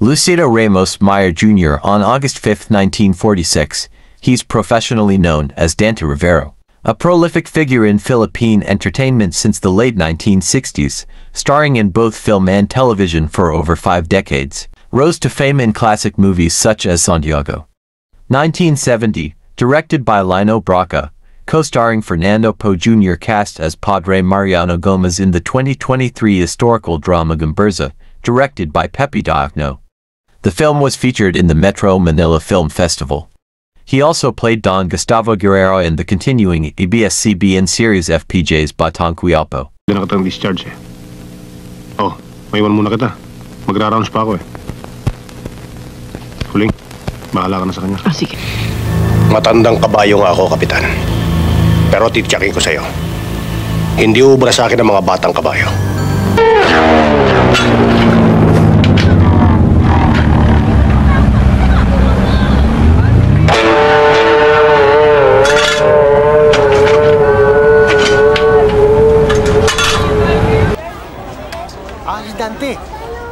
Lucido Ramos Meyer Jr. On August 5, 1946, he's professionally known as Dante Rivero. A prolific figure in Philippine entertainment since the late 1960s, starring in both film and television for over 5 decades, rose to fame in classic movies such as Santiago. 1970, directed by Lino Brocka, co-starring Fernando Poe Jr. cast as Padre Mariano Gomez in the 2023 historical drama Gumburza, directed by Pepe Diokno. The film was featured in the Metro Manila Film Festival. He also played Don Gustavo Guerrero in the continuing ABS-CBN series FPJ's Batang Quiapo. Hindi na kitang discharge eh. Oh, maiwan muna kita. Magra-rounds pa ako eh. Huling, bahala ka na sa kanya. Oh, sige. Matandang kabayo nga ako, Kapitan. Pero tityakin ko sa'yo. Hindi ubra sa akin ang mga batang kabayo.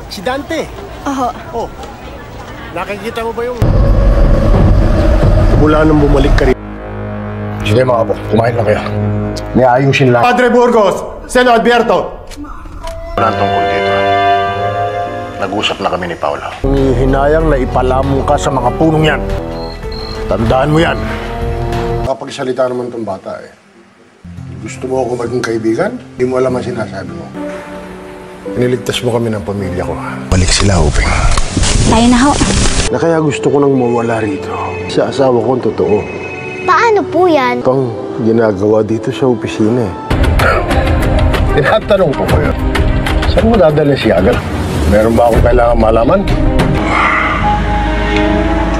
Si Dante! Oo. Oh, nakikita mo ba yung... Mula nung bumalik ka rin. Sige mga apo, kumain lang kayo. May ayusin lang. Padre Burgos! Seno Alberto! Walang tungkol dito. Nag-usap na kami ni Paolo. Hinayang na ipalamong ka sa mga punong yan. Tandaan mo yan. Kapag salita naman tong bata eh. Gusto mo ako maging kaibigan? Hindi mo alam ang sinasabi mo. Iniligtas mo kami ng pamilya ko. Balik sila, Uping. Tayo na ho. Na kaya gusto ko nang mawala rito. Sa asawa ko totoo. Paano po yan? Ito ang ginagawa dito sa opisina eh. Tinatanong ko kayo. Saan mo dadalhin si Agar? Meron ba akong kailangan malaman?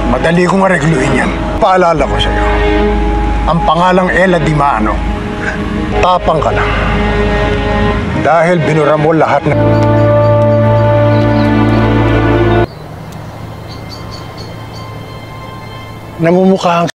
Madali kong aregluhin yan. Paalala ko sa'yo. Ang pangalang Ella Di Mano. Tapang ka lang. Dahil binura mo lahat na... Namumukhang